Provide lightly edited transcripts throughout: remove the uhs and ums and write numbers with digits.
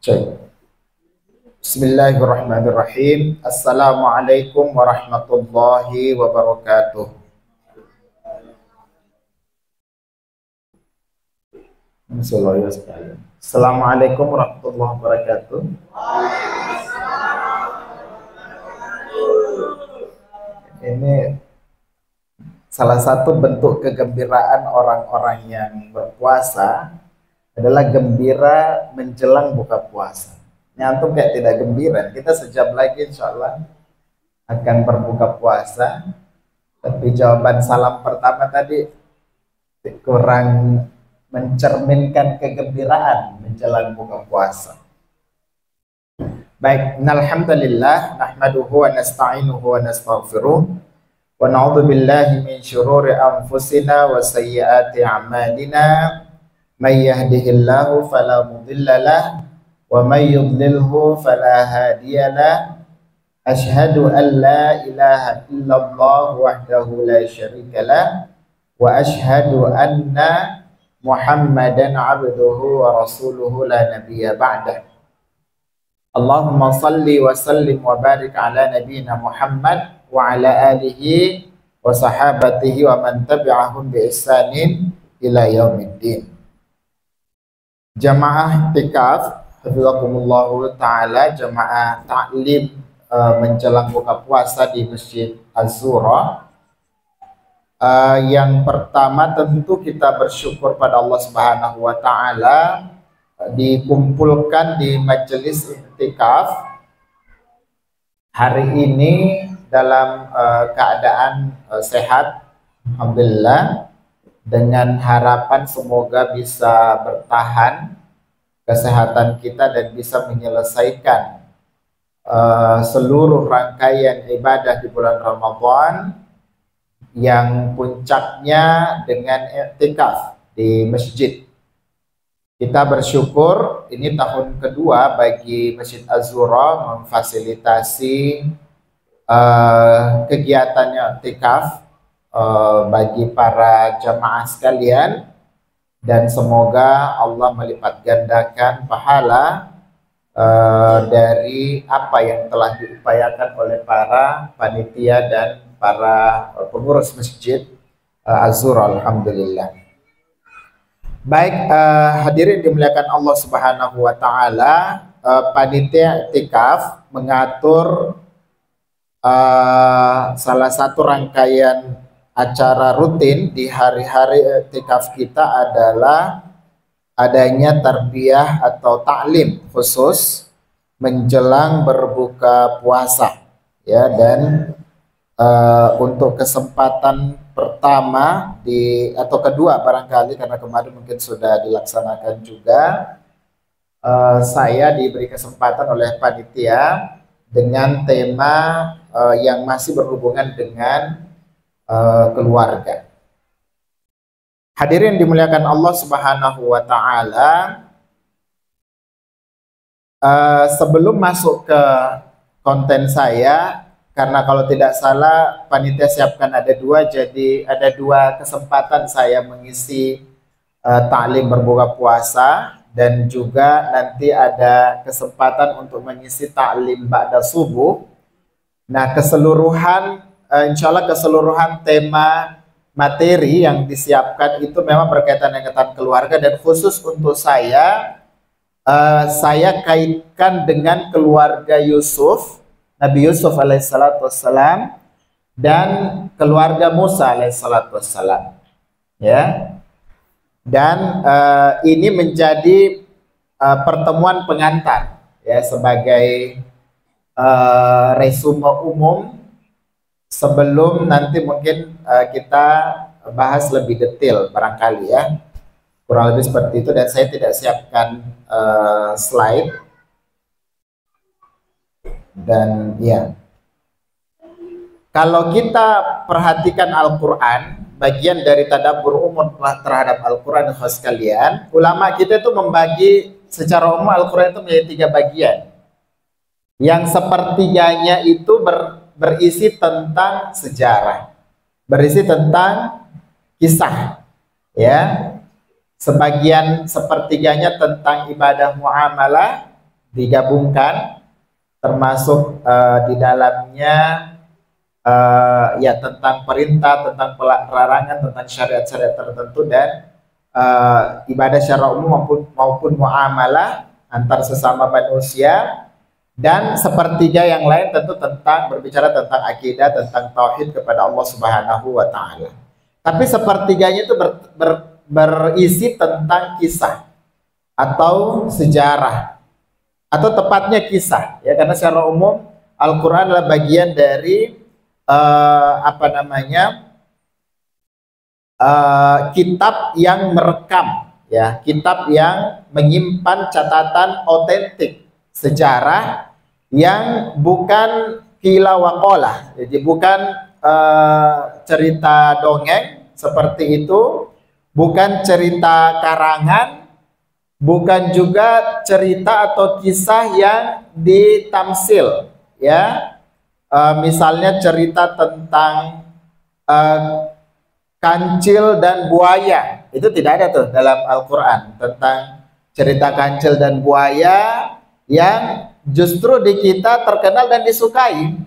Cek. Bismillahirrahmanirrahim. Assalamualaikum warahmatullahi wabarakatuh. Assalamualaikum warahmatullahi wabarakatuh. Ini salah satu bentuk kegembiraan orang-orang yang berpuasa adalah gembira menjelang buka puasa. Ini antum kayak tidak gembira. Kita sejam lagi insya Allah akan berbuka puasa. Tapi jawaban salam pertama tadi kurang mencerminkan kegembiraan menjelang buka puasa. Baik, alhamdulillah nahmaduhu wa nasta'inuhu wa nastaghfiruh wa na'udzu billahi min syururi anfusina wa sayyiati a'malina. May yahdihillahu fala mudilla lahu wa may yudlilhu fala hadiya lahu. Asyhadu an la ilaha illallah wahdahu la syarika lahu wa asyhadu anna Muhammadan abduhu wa rasuluhu la nabiyya ba'dah. Allahumma salli wa sallim wa barik ala nabiyyina Muhammad wa ala alihi wa sahabatihi wa man tabi'ahum bi ihsanin ila yaumiddin. Jamaah I'tikaf hafizakumullahu ta'ala, jamaah ta'lim menjelang buka puasa di Masjid Az-Zura. Yang pertama tentu kita bersyukur pada Allah Subhanahu wa ta'ala dikumpulkan di majelis i'tikaf hari ini dalam keadaan sehat alhamdulillah, dengan harapan semoga bisa bertahan kesehatan kita dan bisa menyelesaikan seluruh rangkaian ibadah di bulan Ramadan yang puncaknya dengan i'tikaf di masjid. Kita bersyukur ini tahun kedua bagi Masjid Az-Zura memfasilitasi kegiatannya i'tikaf bagi para jamaah sekalian, dan semoga Allah melipat gandakan pahala dari apa yang telah diupayakan oleh para panitia dan para pengurus Masjid Az-Zura alhamdulillah. Baik, hadirin dimuliakan Allah Subhanahu wa ta'ala, panitia i'tikaf mengatur salah satu rangkaian acara rutin di hari-hari i'tikaf kita adalah adanya tarbiyah atau taklim khusus menjelang berbuka puasa ya. Dan untuk kesempatan pertama atau kedua barangkali, karena kemarin mungkin sudah dilaksanakan juga, saya diberi kesempatan oleh panitia dengan tema yang masih berhubungan dengan keluarga. Hadirin dimuliakan Allah Subhanahu wa ta'ala, sebelum masuk ke konten saya, karena kalau tidak salah panitia siapkan ada dua, jadi ada dua kesempatan saya mengisi taklim berbuka puasa, dan juga nanti ada kesempatan untuk mengisi taklim ba'da subuh. Nah, keseluruhan insya Allah keseluruhan tema materi yang disiapkan itu memang berkaitan dengan keluarga, dan khusus untuk saya kaitkan dengan keluarga Yusuf, Nabi Yusuf alaihissalatu wassalam, dan keluarga Musa alaihissalatu wassalam ya. Dan ini menjadi pertemuan pengantar ya, sebagai resume umum sebelum nanti mungkin kita bahas lebih detail barangkali ya, kurang lebih seperti itu. Dan saya tidak siapkan slide, dan ya, kalau kita perhatikan Al-Quran, bagian dari tadabbur umum terhadap Al-Quran khas sekalian, ulama kita itu membagi secara umum Al-Quran itu menjadi 3 bagian. Yang sepertiganya itu berisi tentang sejarah, berisi tentang kisah ya. Sebagian sepertiganya tentang ibadah muamalah, digabungkan, termasuk di dalamnya ya tentang perintah, tentang larangan, tentang syariat-syariat tertentu, dan ibadah secara umum maupun muamalah antar sesama manusia, dan sepertiga yang lain tentu tentang berbicara tentang akidah, tentang tauhid kepada Allah Subhanahu wa taala. Tapi sepertiganya itu berisi tentang kisah atau sejarah, atau tepatnya kisah ya, karena secara umum Al-Qur'an adalah bagian dari kitab yang merekam ya, kitab yang menyimpan catatan otentik sejarah yang bukan qila wa qala, jadi bukan cerita dongeng seperti itu, bukan cerita karangan, bukan juga cerita atau kisah yang ditamsil ya. Misalnya cerita tentang kancil dan buaya, itu tidak ada tuh dalam Al-Quran, tentang cerita kancil dan buaya yang justru di kita terkenal dan disukai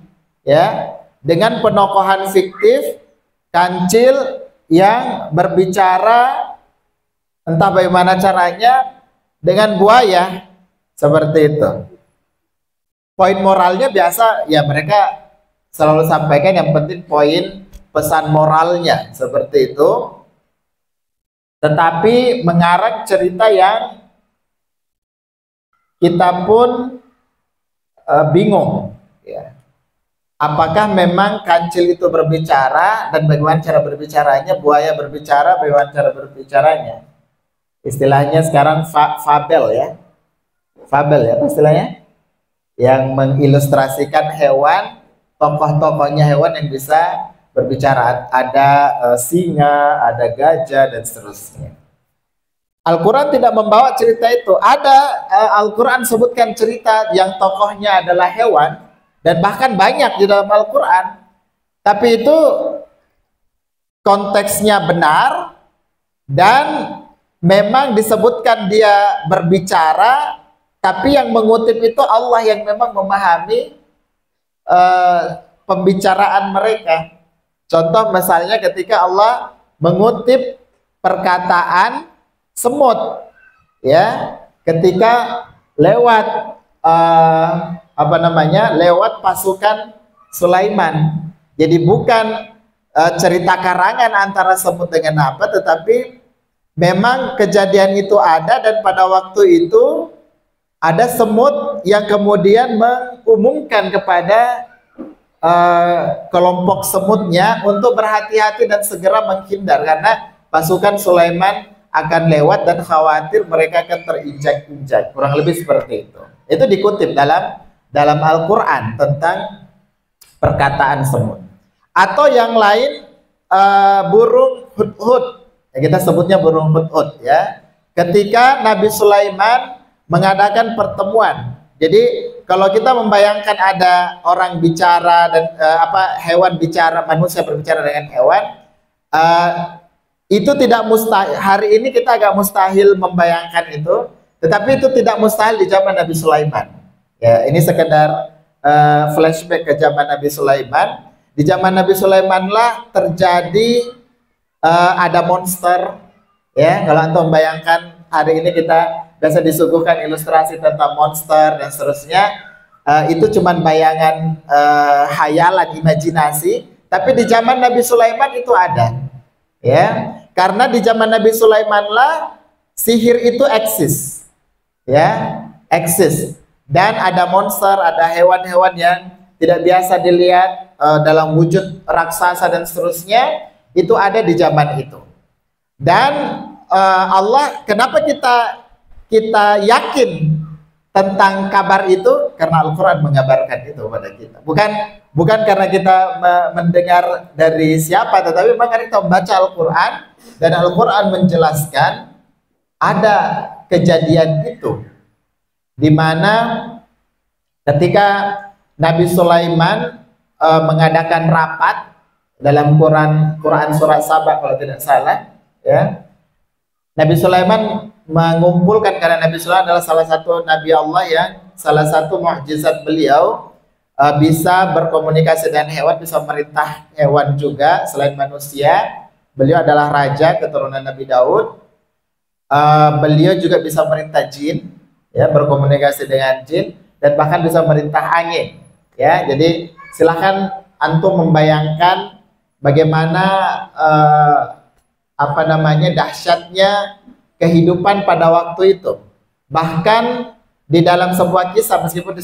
ya, dengan penokohan fiktif kancil yang berbicara entah bagaimana caranya dengan buaya seperti itu. Poin moralnya biasa ya mereka selalu sampaikan, yang penting poin pesan moralnya seperti itu, tetapi mengarang cerita yang kita pun bingung ya. Apakah memang kancil itu berbicara dan bagaimana cara berbicaranya, buaya berbicara bagaimana cara berbicaranya. Istilahnya sekarang fabel ya, fabel ya istilahnya, yang mengilustrasikan hewan, tokoh-tokohnya hewan yang bisa berbicara. Ada singa, ada gajah, dan seterusnya. Al-Quran tidak membawa cerita itu. Ada Al-Quran sebutkan cerita yang tokohnya adalah hewan, dan bahkan banyak di dalam Al-Quran. Tapi itu konteksnya benar, dan memang disebutkan dia berbicara, tapi yang mengutip itu Allah yang memang memahami pembicaraan mereka. Contoh misalnya ketika Allah mengutip perkataan semut ya, ketika lewat lewat pasukan Sulaiman. Jadi bukan cerita karangan antara semut dengan apa, tetapi memang kejadian itu ada, dan pada waktu itu ada semut yang kemudian mengumumkan kepada kelompok semutnya untuk berhati-hati dan segera menghindar, karena pasukan Sulaiman akan lewat dan khawatir mereka akan terinjak-injak. Kurang lebih seperti itu. Itu dikutip dalam Al-Quran tentang perkataan semut. Atau yang lain, burung hudhud. Ya, kita sebutnya burung hudhud ya. Ketika Nabi Sulaiman mengadakan pertemuan. Jadi kalau kita membayangkan ada orang bicara dan hewan bicara, manusia berbicara dengan hewan, itu tidak mustahil. Hari ini kita agak mustahil membayangkan itu, tetapi itu tidak mustahil di zaman Nabi Sulaiman. Ya, ini sekedar flashback ke zaman Nabi Sulaiman. Di zaman Nabi Sulaiman lah terjadi ada monster. Ya, kalau antum membayangkan hari ini kita biasa disuguhkan ilustrasi tentang monster dan seterusnya, itu cuman bayangan hayalan, imajinasi. Tapi di zaman Nabi Sulaiman itu ada, ya, karena di zaman Nabi Sulaiman lah sihir itu eksis, ya, eksis, dan ada monster, ada hewan-hewan yang tidak biasa dilihat dalam wujud raksasa dan seterusnya, itu ada di zaman itu. Dan Allah, kenapa kita yakin tentang kabar itu? Karena Al-Quran mengabarkan itu pada kita. Bukan karena kita mendengar dari siapa, tetapi memang kita membaca Al-Quran, dan Al-Quran menjelaskan ada kejadian itu, di mana ketika Nabi Sulaiman mengadakan rapat dalam Quran surat Saba kalau tidak salah, ya, Nabi Sulaiman mengumpulkan, karena Nabi Sulaiman adalah salah satu Nabi Allah yang salah satu mukjizat beliau bisa berkomunikasi dengan hewan, bisa merintah hewan juga selain manusia. Beliau adalah raja keturunan Nabi Daud. Beliau juga bisa merintah jin, ya, berkomunikasi dengan jin, dan bahkan bisa merintah angin. Ya, jadi silahkan antum membayangkan bagaimana dahsyatnya kehidupan pada waktu itu. Bahkan di dalam sebuah kisah, meskipun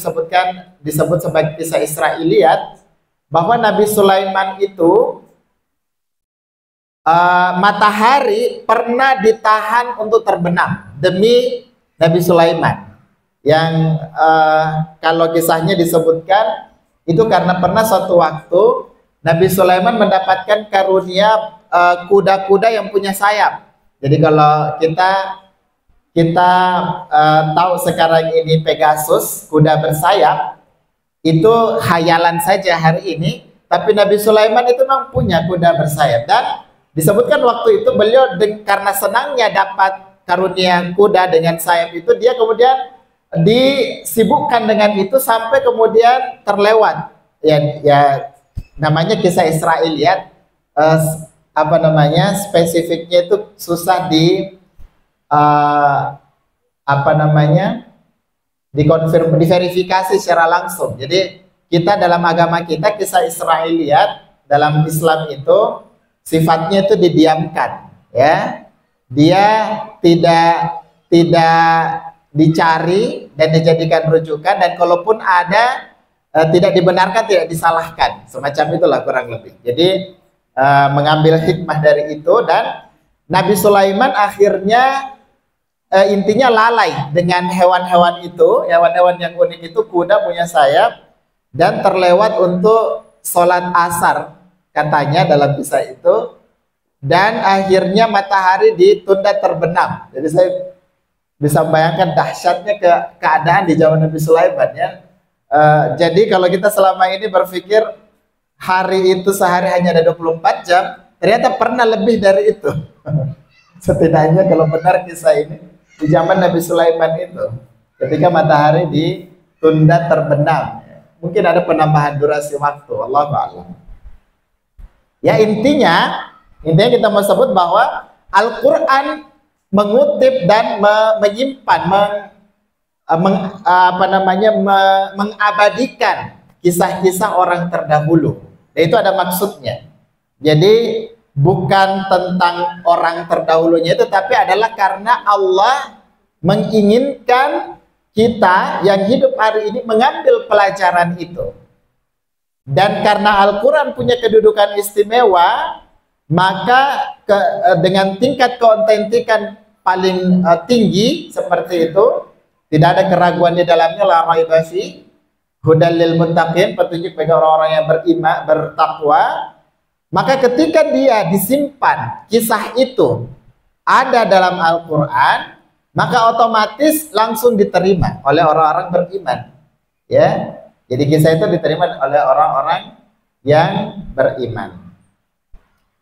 disebut sebagai kisah Israiliyat, bahwa Nabi Sulaiman itu matahari pernah ditahan untuk terbenam demi Nabi Sulaiman. Yang kalau kisahnya disebutkan itu karena pernah suatu waktu Nabi Sulaiman mendapatkan karunia kuda-kuda yang punya sayap. Jadi kalau kita tahu sekarang ini Pegasus, kuda bersayap, itu khayalan saja hari ini. Tapi Nabi Sulaiman itu memang punya kuda bersayap, dan disebutkan waktu itu beliau karena senangnya dapat karunia kuda dengan sayap itu, dia kemudian disibukkan dengan itu sampai kemudian terlewat. Ya namanya kisah Israiliyat, spesifiknya itu susah diverifikasi secara langsung. Jadi kita dalam agama kita, kisah Israiliyat dalam Islam itu sifatnya itu didiamkan, ya. Dia tidak dicari dan dijadikan rujukan, dan kalaupun ada tidak dibenarkan, tidak disalahkan, semacam itulah kurang lebih. Jadi mengambil hikmah dari itu, dan Nabi Sulaiman akhirnya intinya lalai dengan hewan-hewan itu, hewan-hewan yang unik itu, kuda punya sayap, dan terlewat untuk sholat asar katanya dalam kisah itu, dan akhirnya matahari ditunda terbenam. Jadi saya bisa bayangkan dahsyatnya keadaan di zaman Nabi Sulaiman, ya. Jadi kalau kita selama ini berpikir hari itu sehari hanya ada 24 jam, ternyata pernah lebih dari itu. Setidaknya kalau benar kisah ini, di zaman Nabi Sulaiman itu, ketika matahari ditunda terbenam, mungkin ada penambahan durasi waktu, Allahu a'lam. Ya, intinya kita mau sebut bahwa Al-Quran mengutip dan menyimpan, mengabadikan kisah-kisah orang terdahulu. Dan itu ada maksudnya. Jadi bukan tentang orang terdahulunya itu, tapi adalah karena Allah menginginkan kita yang hidup hari ini mengambil pelajaran itu. Dan karena Al-Quran punya kedudukan istimewa, maka dengan tingkat keautentikan paling tinggi seperti itu, tidak ada keraguan di dalamnya, la raiba fi hudal lil muttaqin, petunjuk bagi orang-orang yang beriman, bertakwa. Maka ketika dia disimpan, kisah itu ada dalam Al-Quran, maka otomatis langsung diterima oleh orang-orang beriman, ya. Jadi kisah itu diterima oleh orang-orang yang beriman.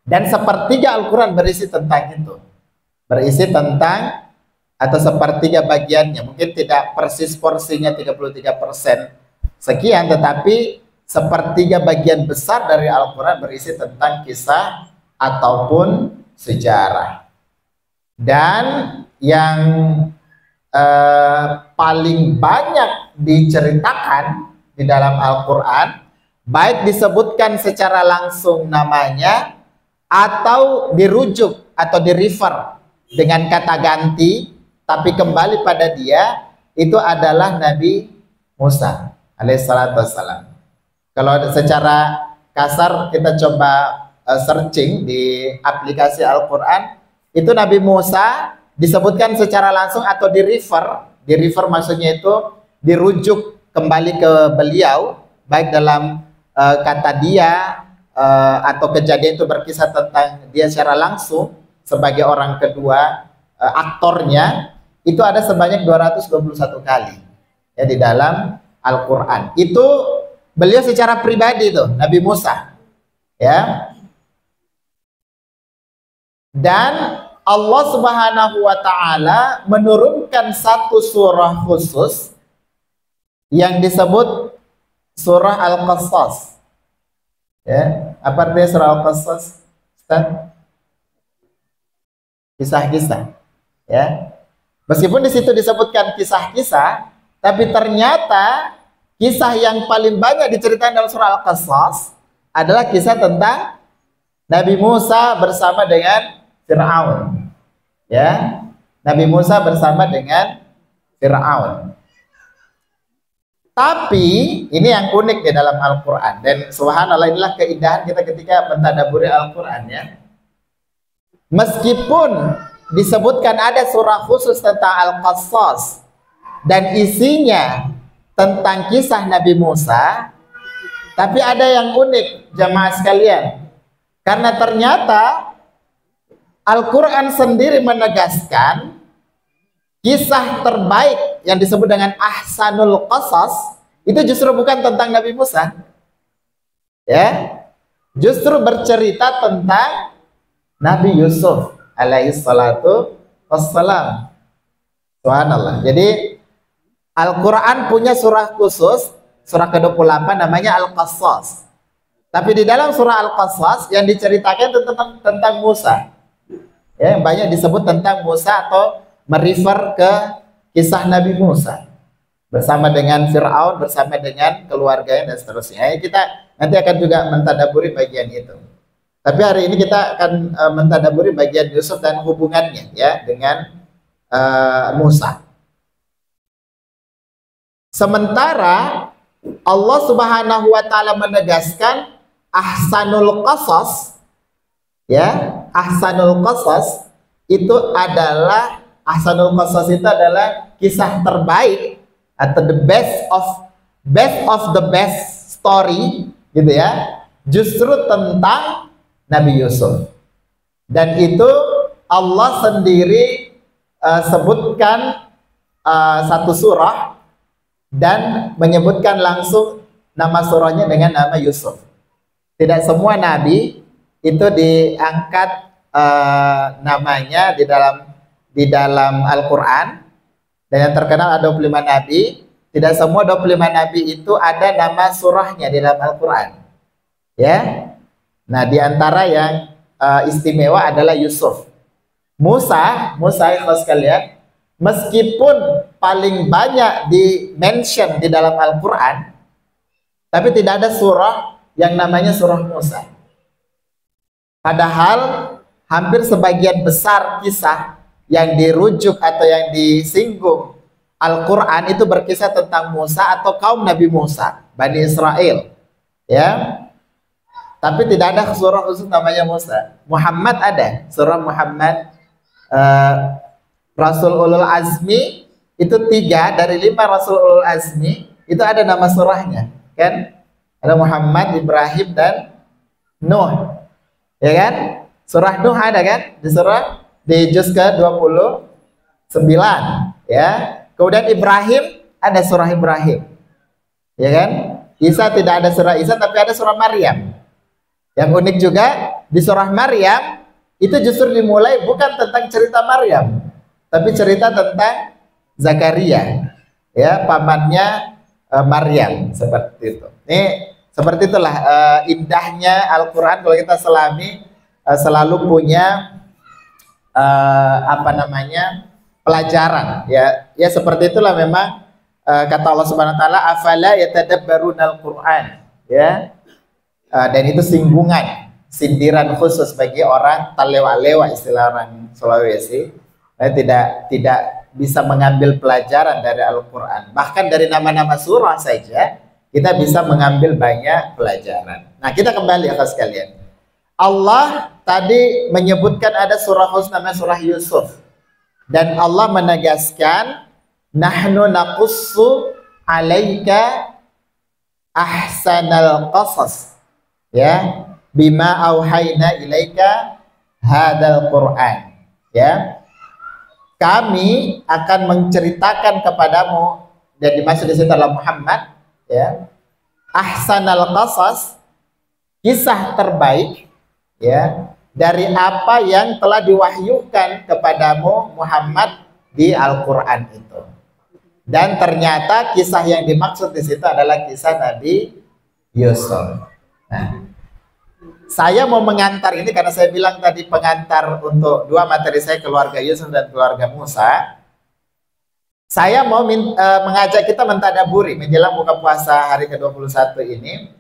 Dan sepertiga Al-Quran berisi tentang itu, berisi tentang, atau sepertiga bagiannya, mungkin tidak persis porsinya 33% sekian, tetapi sepertiga bagian besar dari Al-Quran berisi tentang kisah ataupun sejarah. Dan yang paling banyak diceritakan di dalam Al-Quran, baik disebutkan secara langsung namanya, atau dirujuk atau di-refer dengan kata ganti, tapi kembali pada dia, itu adalah Nabi Musa alaihissalatu wassalam. Kalau secara kasar kita coba searching di aplikasi Al-Quran, itu Nabi Musa disebutkan secara langsung atau di-refer maksudnya itu dirujuk kembali ke beliau, baik dalam kata dia atau kejadian itu berkisah tentang dia secara langsung sebagai orang kedua, aktornya, itu ada sebanyak 221 kali, ya, di dalam Al-Quran. Itu beliau secara pribadi itu, Nabi Musa, ya. Dan Allah Subhanahu wa ta'ala menurunkan satu surah khusus yang disebut surah Al-Qasas. Ya, apa artinya surah Al-Qasas? Ustaz? Kisah-kisah. Ya. Meskipun di situ disebutkan kisah-kisah, tapi ternyata kisah yang paling banyak diceritakan dalam surah Al-Qasas adalah kisah tentang Nabi Musa bersama dengan Fir'aun. Ya, Nabi Musa bersama dengan Fir'aun. Tapi ini yang unik di dalam Al-Quran, dan subhanallah inilah keindahan kita ketika mentadaburi Al-Quran ya. Meskipun disebutkan ada surah khusus tentang Al-Qasas dan isinya tentang kisah Nabi Musa, tapi ada yang unik jamaah sekalian, karena ternyata Al-Quran sendiri menegaskan kisah terbaik yang disebut dengan Ahsanul Qasas itu justru bukan tentang Nabi Musa, ya, justru bercerita tentang Nabi Yusuf alaihi salatu wassalam. Subhanallah. Jadi Al-Quran punya surah khusus, surah ke-28 namanya Al-Qasas. Tapi di dalam surah Al-Qasas yang diceritakan tentang Musa, ya, banyak disebut tentang Musa atau merefer ke kisah Nabi Musa bersama dengan Fir'aun, bersama dengan keluarganya dan seterusnya. Kita nanti akan juga mentadaburi bagian itu. Tapi hari ini kita akan mentadaburi bagian Yusuf dan hubungannya ya dengan Musa. Sementara Allah Subhanahu wa taala menegaskan Ahsanul Qasas, ya, Ahsanul Qasas itu adalah kisah terbaik atau the best of the best story gitu ya, justru tentang Nabi Yusuf. Dan itu Allah sendiri sebutkan satu surah dan menyebutkan langsung nama surahnya dengan nama Yusuf. Tidak semua nabi itu diangkat namanya di dalam Al-Quran. Dan yang terkenal ada 25 nabi. Tidak semua 25 nabi itu ada nama surahnya di dalam Al-Quran. Ya. Nah, di antara yang istimewa adalah Yusuf. Musa sekalian, meskipun paling banyak di-mention di dalam Al-Quran, tapi tidak ada surah yang namanya surah Musa. Padahal hampir sebagian besar kisah yang dirujuk atau yang disinggung Al-Quran itu berkisah tentang Musa atau kaum Nabi Musa, Bani Israel. Ya. Tapi tidak ada surah khusus namanya Musa. Muhammad ada, surah Muhammad. Rasul Ulul Azmi itu 3 dari 5 Rasul Ulul Azmi itu ada nama surahnya, kan? Ada Muhammad, Ibrahim dan Nuh, ya kan? Surah Nuh ada kan? Di juz ke-29, ya. Kemudian Ibrahim ada surah Ibrahim, ya kan? Isa tidak ada surah Isa, tapi ada surah Maryam. Yang unik juga di surah Maryam itu justru dimulai bukan tentang cerita Maryam, tapi cerita tentang Zakaria, ya, pamannya Maryam, seperti itu. Ini seperti itulah indahnya Al-Quran kalau kita selami selalu punya pelajaran, ya. Ya seperti itulah memang kata Allah Subhanahu wa taala, afala yatadabbarunal Qur'an, ya. Dan itu sindiran khusus bagi orang talewa-lewa, istilah orang Sulawesi, tidak bisa mengambil pelajaran dari Al-Quran. Bahkan dari nama-nama surah saja kita bisa mengambil banyak pelajaran. Nah, kita kembali ya sekalian. Allah tadi menyebutkan ada surah khusus namanya surah Yusuf, dan Allah menegaskan nahnu naqussu alaika ahsanal qasas, ya, bima auhayna ilaika hadal Quran, ya, kami akan menceritakan kepadamu, dan dimaksud di situ adalah Muhammad, ya, ahsanal qasas, kisah terbaik, ya, dari apa yang telah diwahyukan kepadamu Muhammad di Al-Quran itu. Dan ternyata kisah yang dimaksud di situ adalah kisah Nabi Yusuf. Nah, saya mau mengantar ini karena saya bilang tadi pengantar untuk dua materi saya, keluarga Yusuf dan keluarga Musa. Saya mau mengajak kita mentadaburi menjelang buka puasa hari ke-21 ini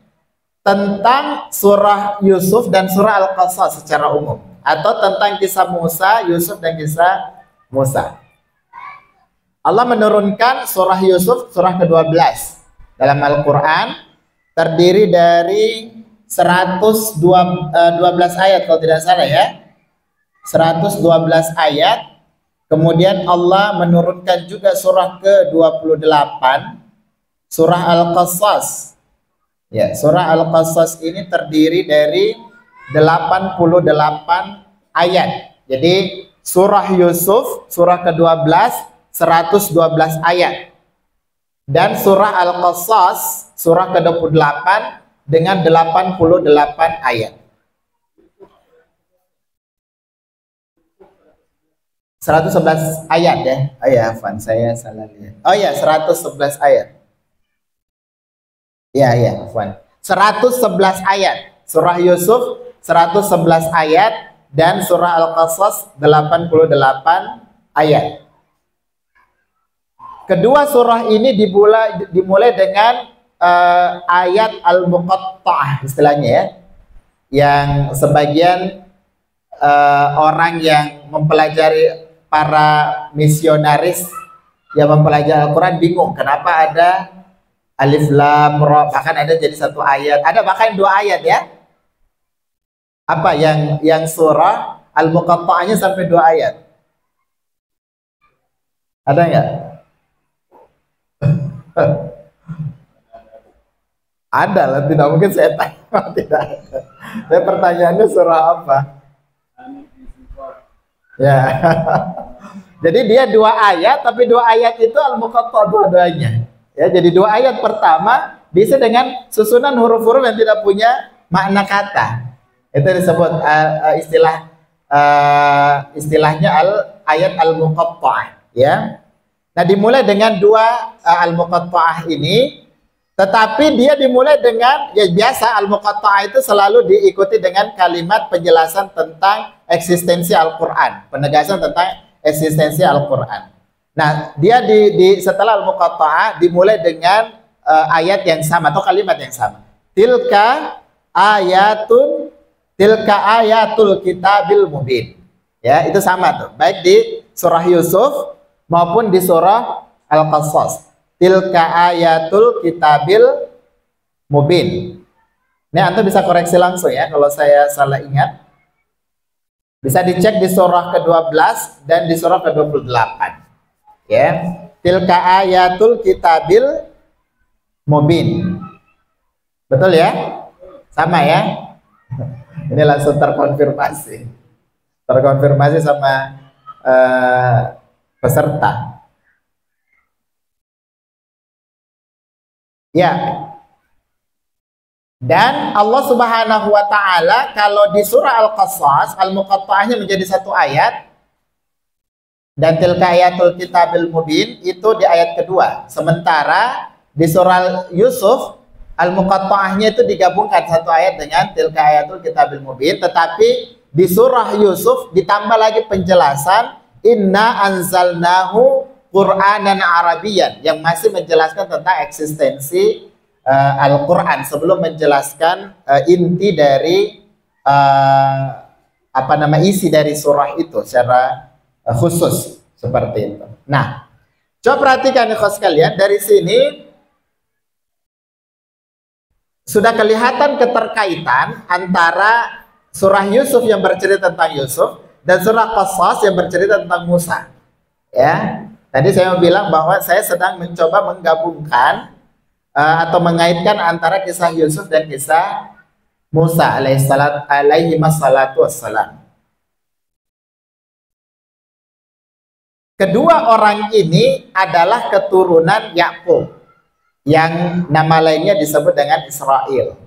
tentang surah Yusuf dan surah Al-Qasas secara umum, atau tentang kisah Musa, Yusuf dan kisah Musa. Allah menurunkan surah Yusuf, surah ke-12 dalam Al-Quran, terdiri dari 112 ayat kalau tidak salah ya, 112 ayat. Kemudian Allah menurunkan juga surah ke-28, surah Al-Qasas. Ya, surah Al-Qasas ini terdiri dari 88 ayat. Jadi surah Yusuf, surah ke-12, 112 ayat. Dan surah Al-Qasas, surah ke-28 dengan 88 ayat. 111 ayat ya. Oh ya, Afwan, saya salah lihat. Oh ya, 111 ayat. Ya, ya, Afwan. 111 ayat. Surah Yusuf 111 ayat dan surah Al-Qasas 88 ayat. Kedua surah ini dimulai dengan ayat al-muqatta'ah istilahnya ya. Yang sebagian orang yang mempelajari, para misionaris yang mempelajari Al-Quran bingung kenapa ada alif lam ra, bahkan ada jadi satu ayat, ada bahkan dua ayat ya. Apa yang surah Al-Muqatta'ahnya sampai dua ayat? Ada nggak? Ada lah, tidak mungkin saya tanya. Tidak ada. Saya pertanyaannya surah apa? Ya. Jadi dia dua ayat, tapi dua ayat itu al-muqatta' dua-duanya. Ya, jadi dua ayat pertama diisi dengan susunan huruf-huruf yang tidak punya makna kata. Itu disebut istilahnya ayat al-muqatta'ah, ya. Nah, dimulai dengan dua al-muqatta'ah ini, tetapi dia dimulai dengan, ya biasa al-muqatta'ah itu selalu diikuti dengan kalimat penjelasan tentang eksistensi Al-Quran, penegasan tentang eksistensi Al-Quran. Nah, dia setelah Al-Muqatta'ah dimulai dengan ayat yang sama atau kalimat yang sama. Tilka ayatul kitabil mubin. Ya, itu sama tuh. Baik di surah Yusuf maupun di surah Al-Qasas. Tilka ayatul kitabil mubin. Ini antum bisa koreksi langsung ya kalau saya salah ingat. Bisa dicek di surah ke-12 dan di surah ke-28. Ya. Tilka ayatul kitabil mubin. Betul ya? Sama ya? Ini langsung terkonfirmasi. Terkonfirmasi sama peserta. Ya. Dan Allah Subhanahu wa ta'ala kalau di surah Al-Qasas al-muqatta'ahnya menjadi satu ayat, dan tilka ayatul kitabil mubin itu di ayat kedua. Sementara di surah Yusuf al-muqatta'ahnya itu digabungkan satu ayat dengan tilka ayatul kitabil mubin, tetapi di surah Yusuf ditambah lagi penjelasan inna anzalnahu Qur'anan Arabiyyan yang masih menjelaskan tentang eksistensi Al-Quran sebelum menjelaskan inti dari isi dari surah itu secara khusus seperti itu. Nah, coba perhatikan ikhwas sekalian, dari sini sudah kelihatan keterkaitan antara surah Yusuf yang bercerita tentang Yusuf dan surah Qasas yang bercerita tentang Musa. Ya, tadi saya mau bilang bahwa saya sedang mencoba menggabungkan atau mengaitkan antara kisah Yusuf dan kisah Musa alaihi wassalatu wassalam. Kedua orang ini adalah keturunan Yakub yang nama lainnya disebut dengan Israel.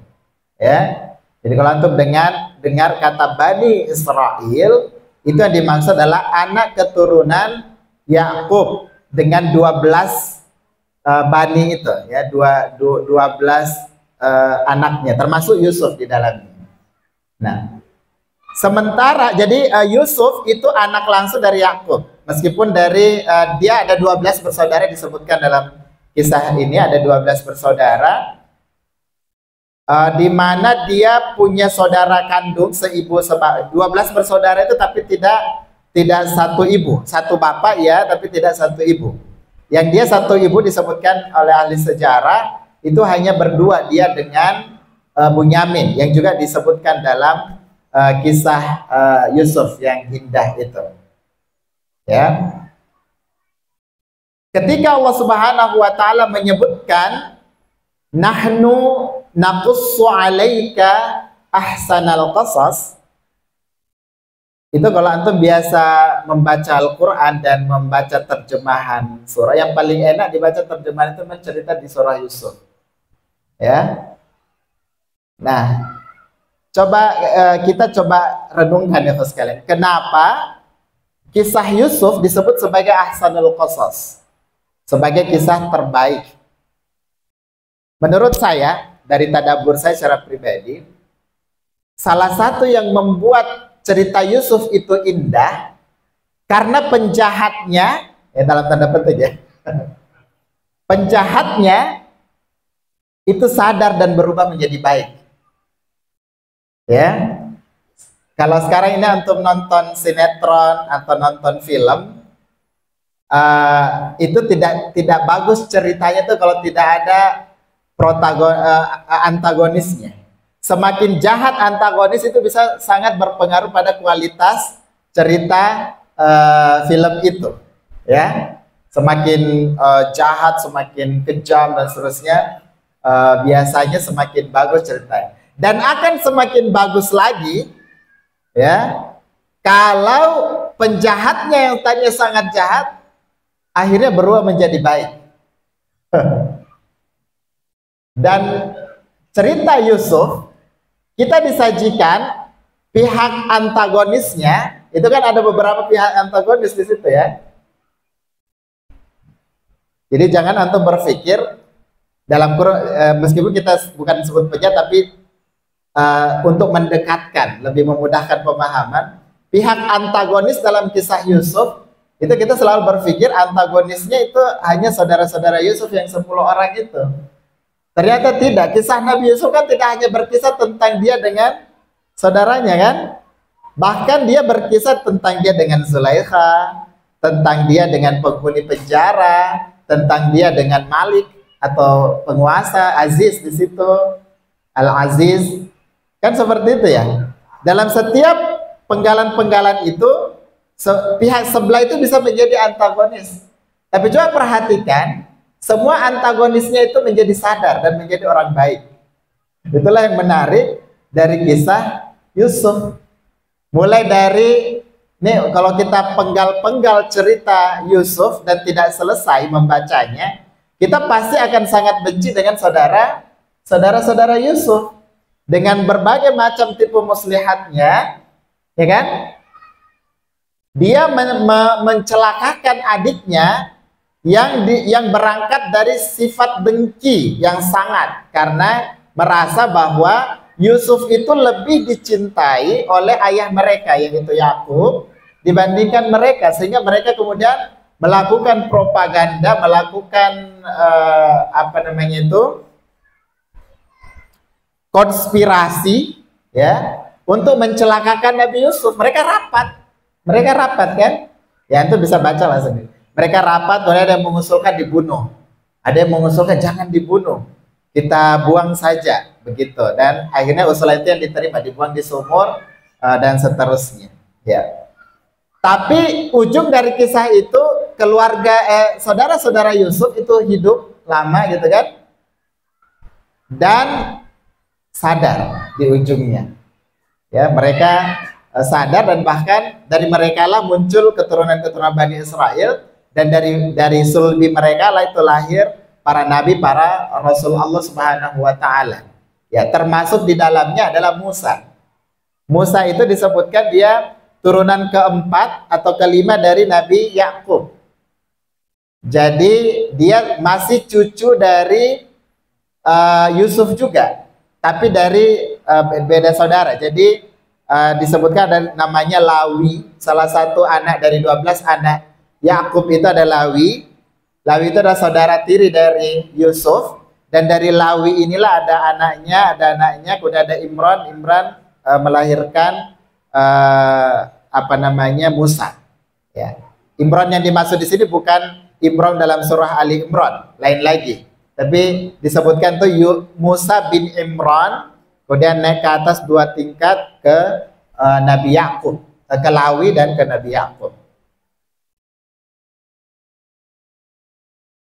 Ya, jadi kalau antum dengar kata Bani Israel, itu yang dimaksud adalah anak keturunan Yakub dengan 12 Bani itu ya, 12 anaknya termasuk Yusuf di dalamnya. Nah, sementara jadi Yusuf itu anak langsung dari Yakub. Meskipun dari dia ada 12 bersaudara, disebutkan dalam kisah ini ada 12 bersaudara, di mana dia punya saudara kandung seibu 12 bersaudara itu, tapi tidak satu ibu, satu bapak ya, tapi tidak satu ibu. Yang dia satu ibu disebutkan oleh ahli sejarah itu hanya berdua, dia dengan Bunyamin, yang juga disebutkan dalam kisah Yusuf yang indah itu. Ya. Ketika Allah Subhanahu wa taala menyebutkan nahnu naqussu 'alaika ahsanal qasas, itu kalau antum biasa membaca Al-Qur'an dan membaca terjemahan surah, yang paling enak dibaca terjemahan itu mencerita di surah Yusuf. Ya. Nah, kita coba renungkan ya sekalian. Kenapa kisah Yusuf disebut sebagai ahsanul qasas, sebagai kisah terbaik? Menurut saya, dari tadabbur saya secara pribadi, salah satu yang membuat cerita Yusuf itu indah karena penjahatnya, ya dalam tanda petik ya, penjahatnya itu sadar dan berubah menjadi baik. Ya, kalau sekarang ini antum nonton sinetron atau nonton film, itu tidak bagus ceritanya tuh kalau tidak ada antagonisnya. Semakin jahat antagonis itu bisa sangat berpengaruh pada kualitas cerita film itu. Ya, semakin jahat, semakin kejam dan seterusnya, biasanya semakin bagus ceritanya. Dan akan semakin bagus lagi ya kalau penjahatnya yang tadinya sangat jahat akhirnya berubah menjadi baik. Dan cerita Yusuf kita disajikan pihak antagonisnya, itu kan ada beberapa pihak antagonis di situ ya. Jadi jangan antum berpikir dalam meskipun kita bukan sebut penjahat, tapi untuk mendekatkan, lebih memudahkan pemahaman, pihak antagonis dalam kisah Yusuf itu kita selalu berpikir antagonisnya itu hanya saudara-saudara Yusuf yang 10 orang itu. Ternyata tidak. Kisah Nabi Yusuf kan tidak hanya berkisah tentang dia dengan saudaranya kan, bahkan dia berkisah tentang dia dengan Zulaikha, tentang dia dengan penghuni penjara, tentang dia dengan Malik atau penguasa Aziz di situ, Al-Aziz. Kan seperti itu ya. Dalam setiap penggalan-penggalan itu pihak sebelah itu bisa menjadi antagonis. Tapi coba perhatikan, semua antagonisnya itu menjadi sadar dan menjadi orang baik. Itulah yang menarik dari kisah Yusuf. Mulai dari nih, kalau kita penggal-penggal cerita Yusuf dan tidak selesai membacanya, kita pasti akan sangat benci dengan saudara-saudara Yusuf. Dengan berbagai macam tipu muslihatnya, ya kan? Dia mencelakakan adiknya yang berangkat dari sifat dengki yang sangat, karena merasa bahwa Yusuf itu lebih dicintai oleh ayah mereka, yaitu Yakub, dibandingkan mereka, sehingga mereka kemudian melakukan propaganda, melakukan konspirasi ya untuk mencelakakan Nabi Yusuf. Mereka rapat kan ya, itu bisa baca lah sendiri. Mereka rapat, ada yang mengusulkan dibunuh, ada yang mengusulkan jangan dibunuh, kita buang saja begitu, dan akhirnya usulan itu yang diterima, dibuang di sumur dan seterusnya ya. Tapi ujung dari kisah itu keluarga saudara-saudara Yusuf itu hidup lama gitu kan, dan sadar di ujungnya ya, mereka sadar, dan bahkan dari mereka lah muncul keturunan-keturunan Bani Israel, dan dari sulbi mereka lah itu lahir para nabi, para rasul Allah Subhanahu wa taala ya, termasuk di dalamnya adalah Musa. Musa itu disebutkan dia turunan keempat atau kelima dari Nabi Yakub. Jadi dia masih cucu dari Yusuf juga, tapi dari beda saudara. Jadi disebutkan ada namanya Lawi, salah satu anak dari 12 anak Yakub itu ada Lawi. Lawi itu adalah saudara tiri dari Yusuf, dan dari Lawi inilah ada anaknya, kemudian ada Imran. Imran melahirkan apa namanya Musa. Ya. Imran yang dimaksud di sini bukan Imran dalam surah Ali Imran, lain lagi. Tapi disebutkan tuh Musa bin Imran, kemudian naik ke atas 2 tingkat ke Nabi Yakub, ke Lawi dan ke Nabi Yakub.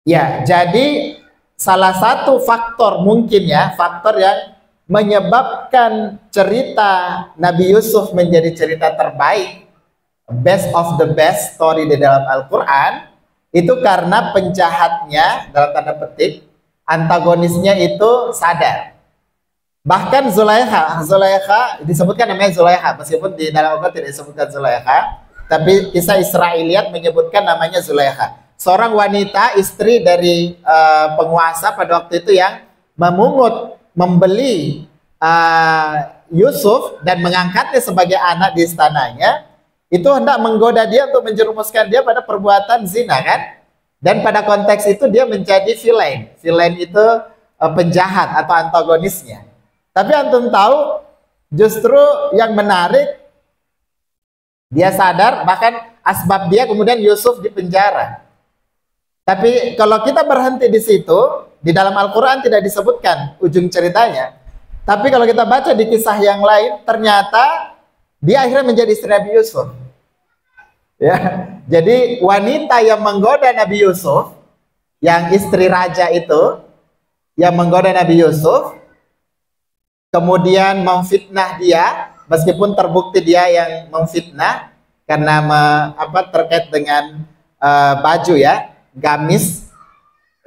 Ya, jadi salah satu faktor mungkin ya, faktor yang menyebabkan cerita Nabi Yusuf menjadi cerita terbaik, best of the best story di dalam Al-Quran, itu karena penjahatnya, dalam tanda petik, antagonisnya itu sadar. Bahkan Zulaikha disebutkan namanya Zulaikha, meskipun di dalam Al-Quran tidak disebutkan Zulaikha, tapi kisah Israiliyat menyebutkan namanya Zulaikha. Seorang wanita, istri dari penguasa pada waktu itu, yang membeli Yusuf dan mengangkatnya sebagai anak di istananya, itu hendak menggoda dia untuk menjerumuskan dia pada perbuatan zina, kan? Dan pada konteks itu dia menjadi villain. Villain itu penjahat atau antagonisnya. Tapi antum tahu, justru yang menarik, dia sadar, bahkan asbab dia kemudian Yusuf dipenjara. Tapi kalau kita berhenti di situ, di dalam Al-Quran tidak disebutkan ujung ceritanya. Tapi kalau kita baca di kisah yang lain, ternyata dia akhirnya menjadi istri Nabi Yusuf. Ya, jadi wanita yang menggoda Nabi Yusuf, yang istri raja itu, yang menggoda Nabi Yusuf, kemudian memfitnah dia, meskipun terbukti dia yang memfitnah karena terkait dengan baju ya, gamis,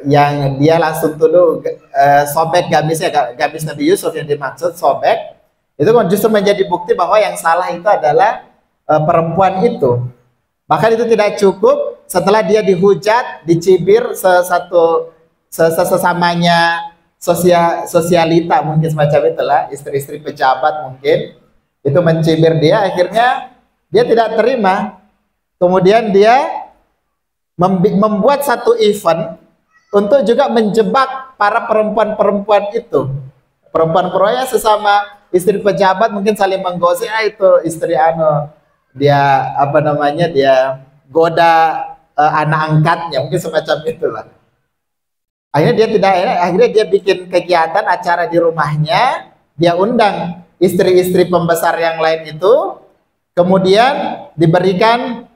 yang dia langsung tuduh sobek gamisnya, gamis Nabi Yusuf yang dimaksud sobek, itu justru menjadi bukti bahwa yang salah itu adalah perempuan itu. Bahkan itu tidak cukup, setelah dia dihujat, dicibir sesamanya sosialita, mungkin semacam itulah, istri-istri pejabat mungkin, itu mencibir dia, akhirnya dia tidak terima. Kemudian dia membuat satu event untuk juga menjebak para perempuan-perempuan itu. Perempuan-perempuan yang sesama istri pejabat mungkin saling menggosip, itu istri dia dia goda anak angkatnya, mungkin semacam itulah. Akhirnya dia bikin kegiatan acara di rumahnya, dia undang istri-istri pembesar yang lain itu, kemudian diberikan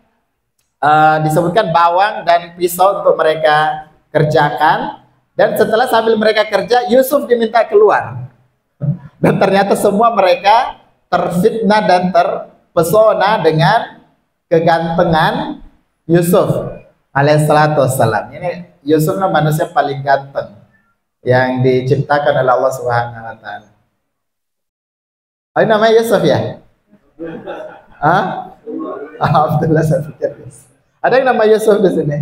disebutkan bawang dan pisau untuk mereka kerjakan, dan setelah sambil mereka kerja, Yusuf diminta keluar, dan ternyata semua mereka terfitnah dan terpesona dengan kegantengan Yusuf alaihissalatu wassalam. Ini Yusuf manusia paling ganteng yang diciptakan oleh Allah Subhanahu wa taala. Ini namanya Yusuf ya? Abdullah, saya pikir Yusuf. Ada yang nama Yusuf di sini?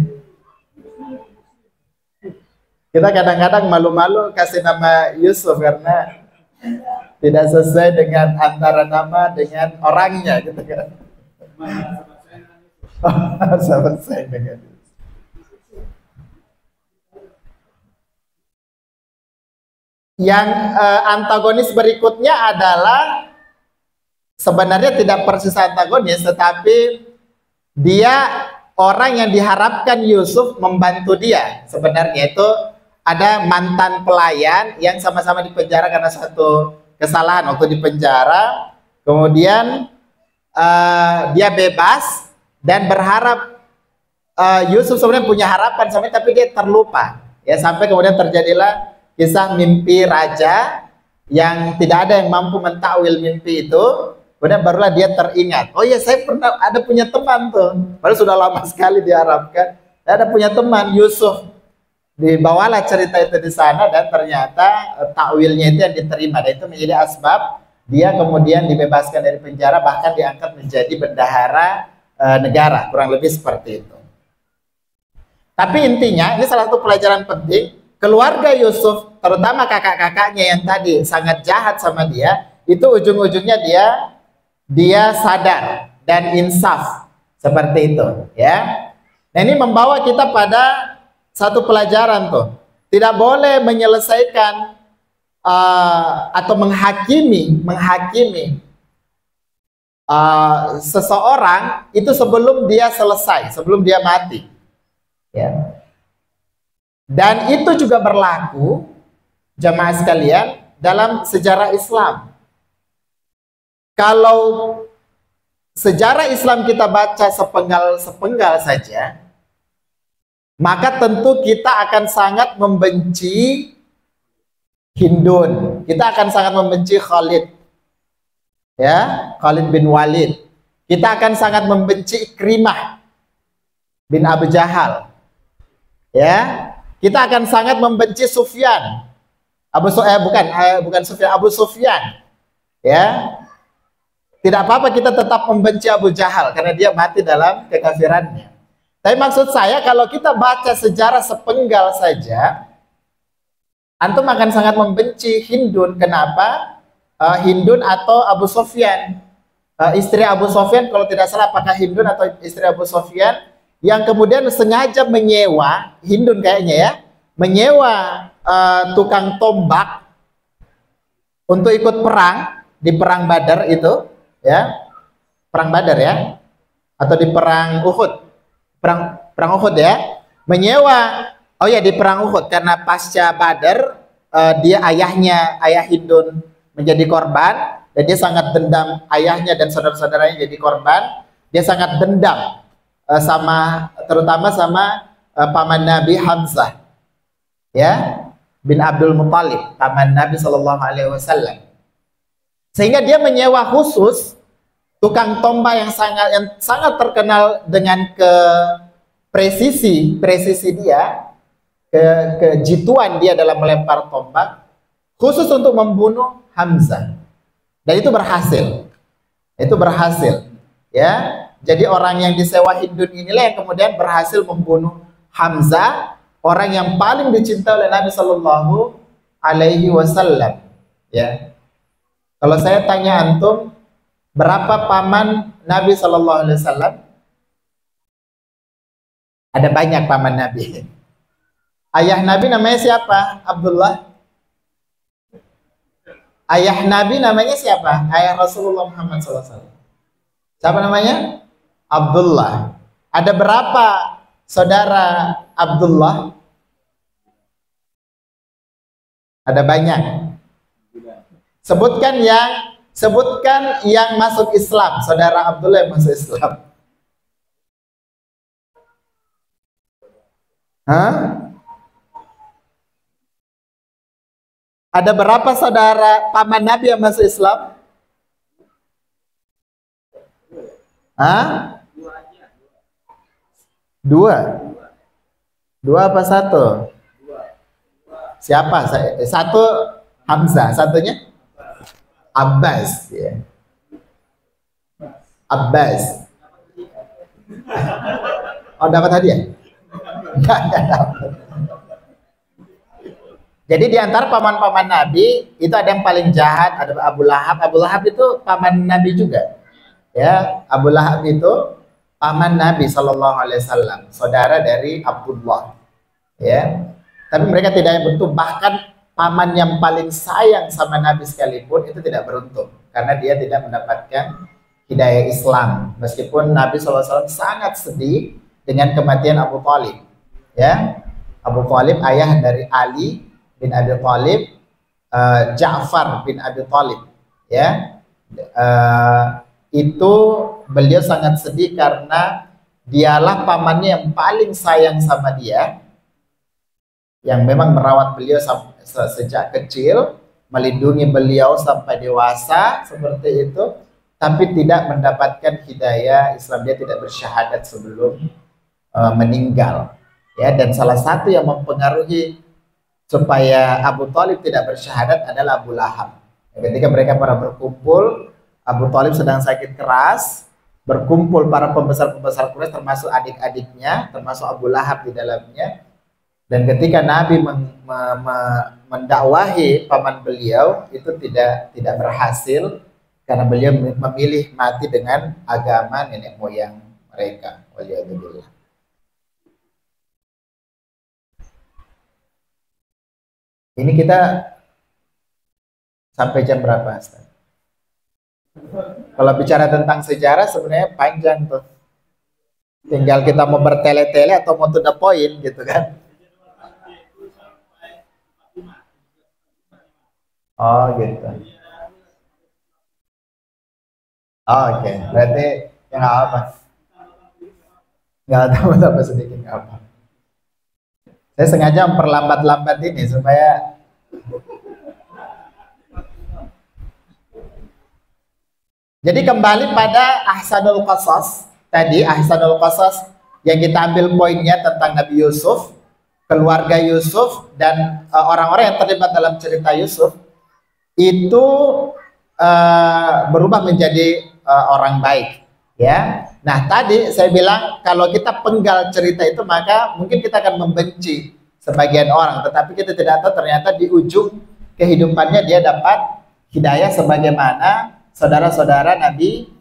Kita kadang-kadang malu-malu kasih nama Yusuf karena tidak sesuai dengan antara nama dengan orangnya, gitu kan? Sama saya dengan Yusuf. Yang antagonis berikutnya adalah sebenarnya tidak persis antagonis, tetapi dia orang yang diharapkan Yusuf membantu dia. Sebenarnya itu ada mantan pelayan yang sama-sama dipenjara karena satu kesalahan waktu dipenjara. Kemudian dia bebas dan berharap Yusuf sebenarnya punya harapan sampai, tapi dia terlupa. Ya, sampai kemudian terjadilah kisah mimpi raja yang tidak ada yang mampu mentakwil mimpi itu. Kemudian barulah dia teringat, oh ya, saya pernah ada punya teman tuh, padahal sudah lama sekali diharapkan, saya ada punya teman Yusuf. Dibawalah cerita itu di sana, dan ternyata takwilnya itu yang diterima, dan itu menjadi asbab dia kemudian dibebaskan dari penjara, bahkan diangkat menjadi bendahara negara, kurang lebih seperti itu. Tapi intinya, ini salah satu pelajaran penting, keluarga Yusuf, terutama kakak-kakaknya yang tadi sangat jahat sama dia, itu ujung-ujungnya dia sadar dan insaf seperti itu, ya. Nah, ini membawa kita pada satu pelajaran tuh, tidak boleh menyelesaikan atau menghakimi seseorang itu sebelum dia selesai, sebelum dia mati, ya. Dan itu juga berlaku, jamaah sekalian, dalam sejarah Islam. Kalau sejarah Islam kita baca sepenggal-sepenggal saja, maka tentu kita akan sangat membenci Hindun. Kita akan sangat membenci Khalid. Ya, Khalid bin Walid. Kita akan sangat membenci Ikrimah bin Abu Jahal. Ya, kita akan sangat membenci Sufyan. Bukan Sufyan, Abu Sufyan. Ya. Tidak apa-apa kita tetap membenci Abu Jahal karena dia mati dalam kekafirannya. Tapi maksud saya kalau kita baca sejarah sepenggal saja, antum akan sangat membenci Hindun. Kenapa? Hindun atau Abu Sufyan. Istri Abu Sufyan, kalau tidak salah apakah Hindun atau istri Abu Sufyan, yang kemudian sengaja menyewa, Hindun kayaknya ya, menyewa tukang tombak untuk ikut perang di perang Badar itu, ya, perang Badar ya, atau di perang Uhud, perang Uhud ya, menyewa, oh ya di perang Uhud, karena pasca Badar dia ayah Hindun menjadi korban dan dia sangat dendam ayahnya dan saudara-saudaranya jadi korban, dia sangat dendam terutama sama paman Nabi Hamzah, ya, bin Abdul Muthalib, paman Nabi Shallallahu Alaihi Wasallam, sehingga dia menyewa khusus tukang tombak yang sangat terkenal dengan presisi dia, kejituan dia dalam melempar tombak, khusus untuk membunuh Hamzah, dan itu berhasil, ya. Jadi orang yang disewa Hindun inilah yang kemudian berhasil membunuh Hamzah, orang yang paling dicintai oleh Nabi Shallallahu Alaihi Wasallam. Ya, kalau saya tanya antum, berapa paman Nabi Shallallahu Alaihi Wasallam? Ada banyak paman Nabi. Ayah Nabi namanya siapa? Abdullah. Ayah Nabi namanya siapa? Ayah Rasulullah Muhammad SAW. Siapa namanya? Abdullah. Ada berapa saudara Abdullah? Ada banyak. Sebutkan yang masuk Islam, saudara Abdullah yang masuk Islam. Hah? Ada berapa saudara paman Nabi yang masuk Islam? Hah? Dua apa satu? Siapa? Satu Hamzah, satunya Abbas, ya. Abbas. Oh, dapat hadiah? Enggak dapat. Jadi di antara paman-paman Nabi itu ada yang paling jahat, ada Abu Lahab. Abu Lahab itu paman Nabi juga. Ya, Abu Lahab itu paman Nabi Shallallahu Alaihi Wasallam, saudara dari Abdullah, ya. Tapi mereka tidak beruntung, bahkan paman yang paling sayang sama Nabi sekalipun itu tidak beruntung, karena dia tidak mendapatkan hidayah Islam, meskipun Nabi SAW sangat sedih dengan kematian Abu Thalib, ya. Abu Thalib ayah dari Ali bin Abi Thalib, Ja'far bin Abi Thalib, ya. Itu beliau sangat sedih karena dialah pamannya yang paling sayang sama dia, yang memang merawat beliau sejak kecil, melindungi beliau sampai dewasa seperti itu, tapi tidak mendapatkan hidayah Islam. Dia tidak bersyahadat sebelum meninggal, ya. Dan salah satu yang mempengaruhi supaya Abu Thalib tidak bersyahadat adalah Abu Lahab. Ketika mereka pada berkumpul, Abu Thalib sedang sakit keras, berkumpul para pembesar-pembesar Quraisy termasuk adik-adiknya, termasuk Abu Lahab di dalamnya. Dan ketika Nabi mendakwahi paman beliau itu tidak berhasil karena beliau memilih mati dengan agama nenek moyang mereka. Waliyadzubillah. Ini kita sampai jam berapa, Ustaz? Kalau bicara tentang sejarah sebenarnya panjang tuh. Tinggal kita mau bertele-tele atau mau to the point gitu kan. Oh gitu. Oh, oke. Berarti ya nggak apa. Nggak tahu apa sedikit nggak apa. Saya sengaja memperlambat-lambat ini supaya jadi kembali pada Ahsanul Qasas tadi, Ahsanul Qasas yang kita ambil poinnya tentang Nabi Yusuf, keluarga Yusuf dan orang-orang yang terlibat dalam cerita Yusuf itu berubah menjadi orang baik, ya. Nah, tadi saya bilang kalau kita penggal cerita itu maka mungkin kita akan membenci sebagian orang, tetapi kita tidak tahu ternyata di ujung kehidupannya dia dapat hidayah sebagaimana saudara-saudara Nabi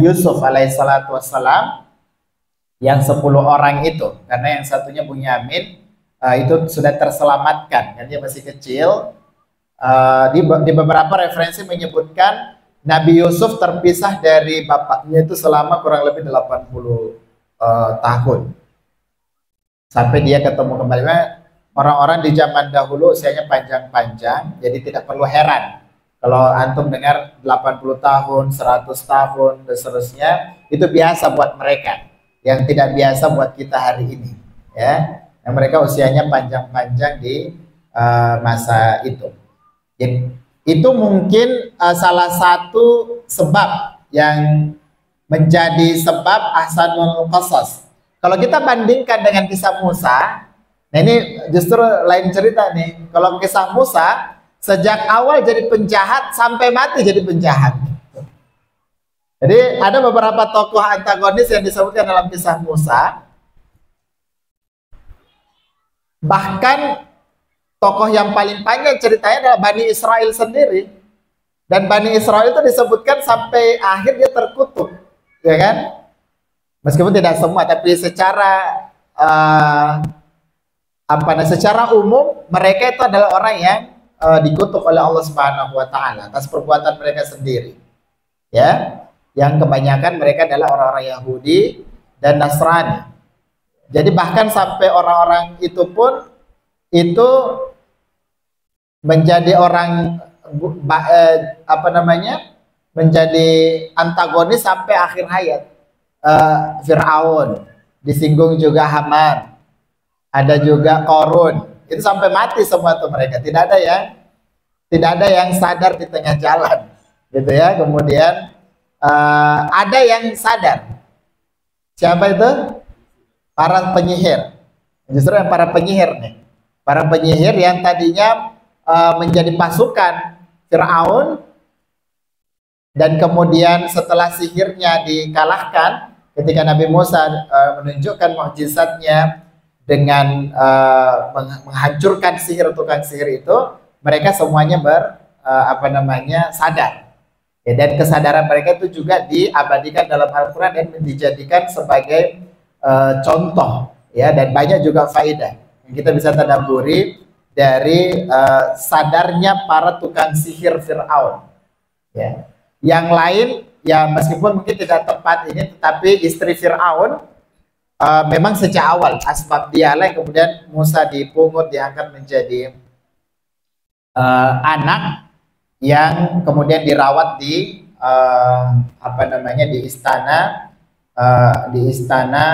Yusuf alaihissalatu wassalam yang 10 orang itu, karena yang satunya Bunyamin itu sudah terselamatkan, kan dia masih kecil. Di beberapa referensi menyebutkan Nabi Yusuf terpisah dari bapaknya itu selama kurang lebih 80 tahun sampai dia ketemu kembali. Orang-orang di zaman dahulu usianya panjang-panjang, jadi tidak perlu heran kalau antum dengar 80 tahun, 100 tahun dan seterusnya, itu biasa buat mereka, yang tidak biasa buat kita hari ini, ya. Yang mereka usianya panjang-panjang di masa itu. Jadi, itu mungkin salah satu sebab yang menjadi sebab Ahsanul Qasas. Kalau kita bandingkan dengan kisah Musa, nah ini justru lain cerita nih. Kalau kisah Musa, sejak awal jadi penjahat sampai mati jadi penjahat. Jadi ada beberapa tokoh antagonis yang disebutkan dalam kisah Musa. Bahkan tokoh yang paling panjang ceritanya adalah Bani Israel sendiri. Dan Bani Israel itu disebutkan sampai akhir dia terkutuk, ya kan? Meskipun tidak semua, tapi secara secara umum mereka itu adalah orang yang dikutuk oleh Allah Subhanahu wa taala atas perbuatan mereka sendiri. Ya, yang kebanyakan mereka adalah orang-orang Yahudi dan Nasrani. Jadi bahkan sampai orang-orang itu pun itu menjadi orang menjadi antagonis sampai akhir hayat. Fir'aun, disinggung juga Haman, ada juga Qarun, itu sampai mati semua tuh mereka. Tidak ada yang sadar di tengah jalan, gitu ya. Kemudian ada yang sadar. Siapa itu? Para penyihir. Justru yang para penyihir nih. Para penyihir yang tadinya menjadi pasukan Fir'aun, dan kemudian setelah sihirnya dikalahkan ketika Nabi Musa menunjukkan mukjizatnya dengan menghancurkan sihir tukang sihir itu, mereka semuanya sadar. Ya, dan kesadaran mereka itu juga diabadikan dalam Al-Quran dan dijadikan sebagai contoh, ya, dan banyak juga faedah yang kita bisa tadabburi dari sadarnya para tukang sihir Fir'aun, ya. Yang lain, ya meskipun mungkin tidak tepat ini, tetapi istri Fir'aun memang sejak awal asbab dialah yang kemudian Musa dipungut, diangkat menjadi anak yang kemudian dirawat di di istana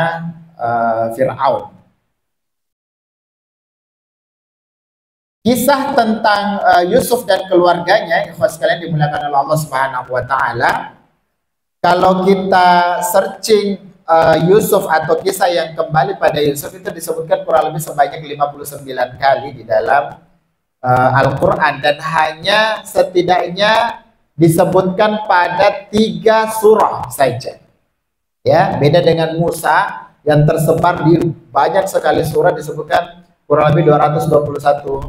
Fir'aun. Kisah tentang Yusuf dan keluarganya, ikhwas sekalian dimuliakan oleh Allah Subhanahu wa taala. Kalau kita searching Yusuf atau kisah yang kembali pada Yusuf, itu disebutkan kurang lebih sebanyak 59 kali di dalam Al-Quran, dan hanya setidaknya disebutkan pada 3 surah saja. Ya, beda dengan Musa yang tersebar di banyak sekali surat, disebutkan kurang lebih 221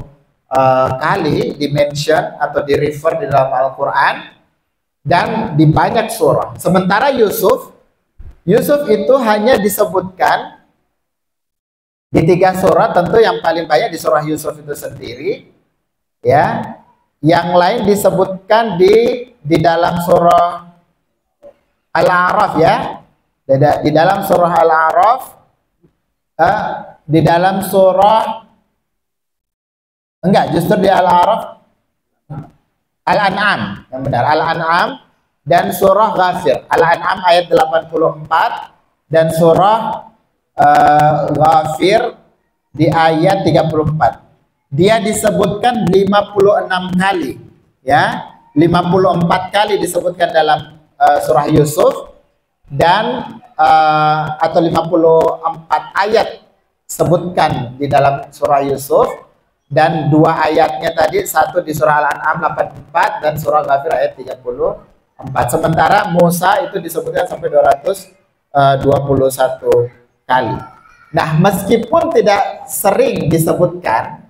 kali dimention atau di refer di dalam Al-Quran dan di banyak surah. Sementara Yusuf itu hanya disebutkan di 3 surah, tentu yang paling banyak di surah Yusuf itu sendiri, ya. Yang lain disebutkan di dalam surah Al-A'raf, ya. Di dalam surah Al-A'raf, di dalam surah enggak, justru di Al-A'raf, Al-An'am, yang benar, Al-An'am dan surah Ghafir. Al-An'am ayat 84 dan surah Ghafir di ayat 34. Dia disebutkan 56 kali, ya. 54 kali disebutkan dalam surah Yusuf dan atau 54 ayat sebutkan di dalam surah Yusuf, dan 2 ayatnya tadi, satu di surah Al-An'am 84 dan surah Ghafir ayat 34. Sementara Musa itu disebutkan sampai 221 kali. Nah, meskipun tidak sering disebutkan,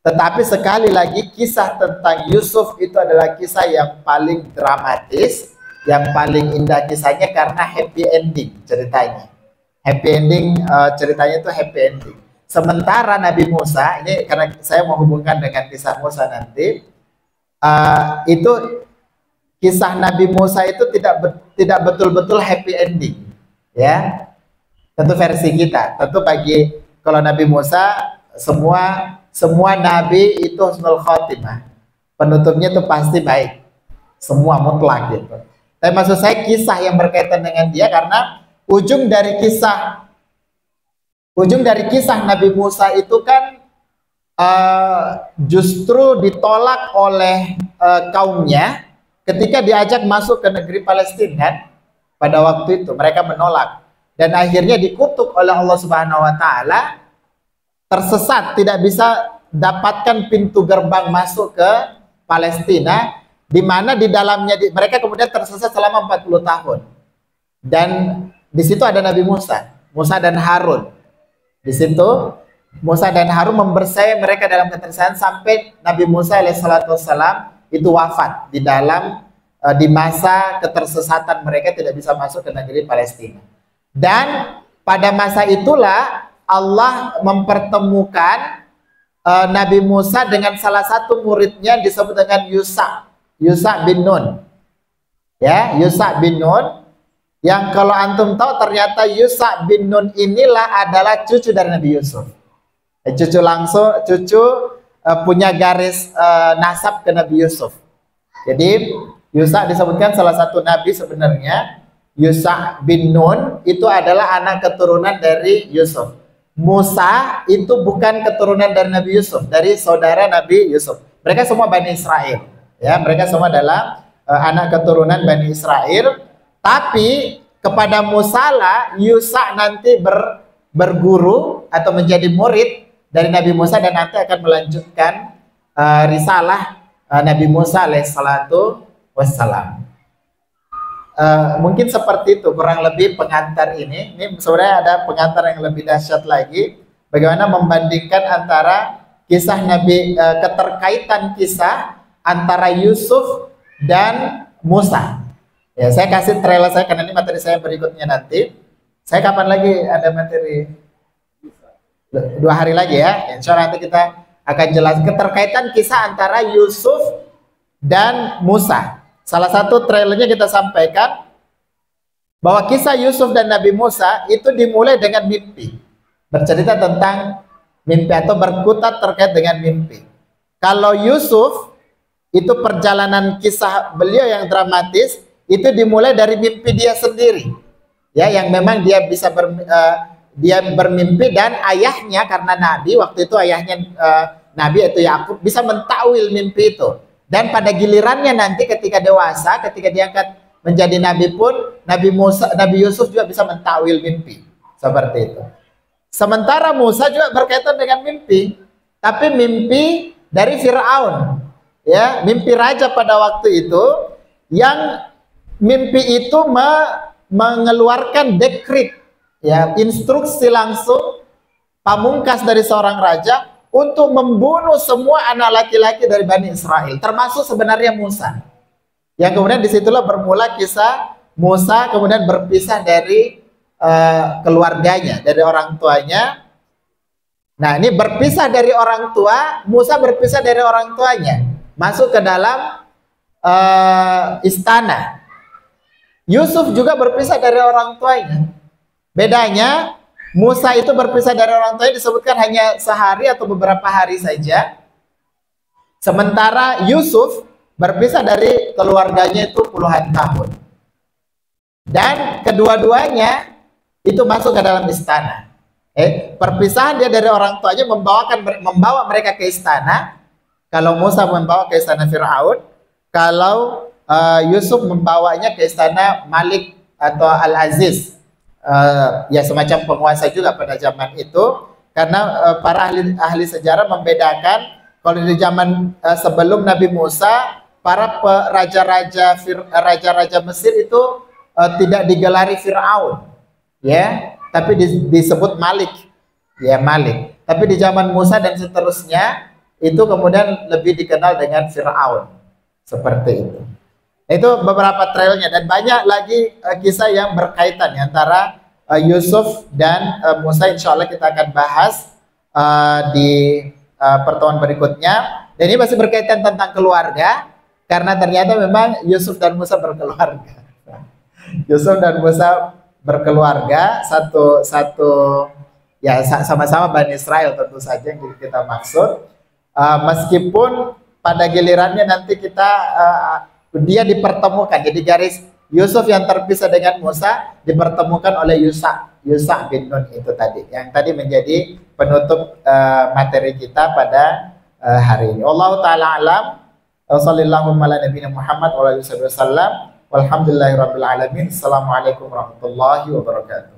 tetapi sekali lagi kisah tentang Yusuf itu adalah kisah yang paling dramatis, yang paling indah kisahnya karena happy ending ceritanya. Happy ending ceritanya itu happy ending. Sementara Nabi Musa, ini karena saya mau hubungkan dengan kisah Musa nanti, itu kisah Nabi Musa itu tidak betul-betul happy ending, ya. Tentu versi kita, tentu bagi kalau Nabi Musa semua nabi itu husnul khotimah, penutupnya itu pasti baik, semua mutlak gitu. Tapi maksud saya kisah yang berkaitan dengan dia, karena ujung dari kisah Nabi Musa itu kan justru ditolak oleh kaumnya ketika diajak masuk ke negeri Palestina. Pada waktu itu mereka menolak dan akhirnya dikutuk oleh Allah Subhanahu wa taala, tersesat, tidak bisa dapatkan pintu gerbang masuk ke Palestina, di mana di dalamnya mereka kemudian tersesat selama 40 tahun. Dan di situ ada Nabi Musa dan Harun. Di situ Musa dan Harun membersih mereka dalam ketersesatan sampai Nabi Musa alaihissalam itu wafat di masa ketersesatan, mereka tidak bisa masuk ke negeri Palestina. Dan pada masa itulah Allah mempertemukan Nabi Musa dengan salah satu muridnya disebut dengan Yusha bin Nun. Ya, Yusha bin Nun, yang kalau antum tahu ternyata Yusha bin Nun inilah adalah cucu dari Nabi Yusuf. Cucu punya garis nasab ke Nabi Yusuf. Jadi Yusha disebutkan salah satu nabi sebenarnya. Yusha bin Nun itu adalah anak keturunan dari Yusuf. Musa itu bukan keturunan dari Nabi Yusuf, dari saudara Nabi Yusuf. Mereka semua Bani Israel, ya, mereka semua adalah anak keturunan Bani Israel. Tapi kepada Musa lah Yusha nanti berguru atau menjadi murid dari Nabi Musa, dan nanti akan melanjutkan risalah Nabi Musa alaihissalatu wassalam. Mungkin seperti itu kurang lebih pengantar ini. Ini sebenarnya ada pengantar yang lebih dahsyat lagi, bagaimana membandingkan antara kisah Nabi, keterkaitan kisah antara Yusuf dan Musa. Ya, saya kasih trailer saya karena ini materi saya berikutnya nanti. Saya kapan lagi ada materi? 2 hari lagi ya. Insya Allah nanti kita akan jelas keterkaitan kisah antara Yusuf dan Musa. Salah satu trailernya kita sampaikan bahwa kisah Yusuf dan Nabi Musa itu dimulai dengan mimpi. Bercerita tentang mimpi atau berkutat terkait dengan mimpi. Kalau Yusuf itu perjalanan kisah beliau yang dramatis itu dimulai dari mimpi dia sendiri. Ya, yang memang dia bisa dia bermimpi, dan ayahnya karena nabi waktu itu, ayahnya nabi yaitu Yakub bisa mentakwil mimpi itu. Dan pada gilirannya nanti ketika dewasa, ketika diangkat menjadi nabi pun, Nabi Yusuf juga bisa mentakwil mimpi seperti itu. Sementara Musa juga berkaitan dengan mimpi, tapi mimpi dari Firaun, ya, mimpi raja pada waktu itu, yang mimpi itu mengeluarkan dekrit, ya, instruksi langsung pamungkas dari seorang raja untuk membunuh semua anak laki-laki dari Bani Israel, termasuk sebenarnya Musa. Yang kemudian disitulah bermula kisah Musa kemudian berpisah dari keluarganya, dari orang tuanya. Nah, ini berpisah dari orang tua, Musa berpisah dari orang tuanya, masuk ke dalam istana. Yusuf juga berpisah dari orang tuanya. Bedanya, Musa itu berpisah dari orang tuanya disebutkan hanya sehari atau beberapa hari saja. Sementara Yusuf berpisah dari keluarganya itu puluhan tahun. Dan kedua-duanya itu masuk ke dalam istana. Perpisahan dia dari orang tuanya membawa mereka ke istana. Kalau Musa membawa ke istana Fir'aun, kalau Yusuf membawanya ke istana Malik atau Al-Aziz, ya semacam penguasa juga pada zaman itu. Karena para ahli sejarah membedakan, kalau di zaman sebelum Nabi Musa, para raja-raja Mesir itu tidak digelari Fir'aun, ya, tapi disebut Malik, ya, Malik. Tapi di zaman Musa dan seterusnya itu kemudian lebih dikenal dengan Fir'aun, seperti itu. Itu beberapa trailnya, dan banyak lagi kisah yang berkaitan antara Yusuf dan Musa. Insya Allah kita akan bahas di pertemuan berikutnya. Dan ini masih berkaitan tentang keluarga, karena ternyata memang Yusuf dan Musa berkeluarga. Yusuf dan Musa berkeluarga, satu ya, sama-sama Bani Israel tentu saja yang kita maksud. Meskipun pada gilirannya nanti dia dipertemukan, jadi garis Yusuf yang terpisah dengan Musa dipertemukan oleh Yusa bin Nun itu tadi, yang tadi menjadi penutup materi kita pada hari ini. Wallahu ta'ala alam. Wassallallahu ala nabiyina Muhammad wa alihi wasallam. Walhamdulillahirabbil alamin. Assalamualaikum warahmatullahi wabarakatuh.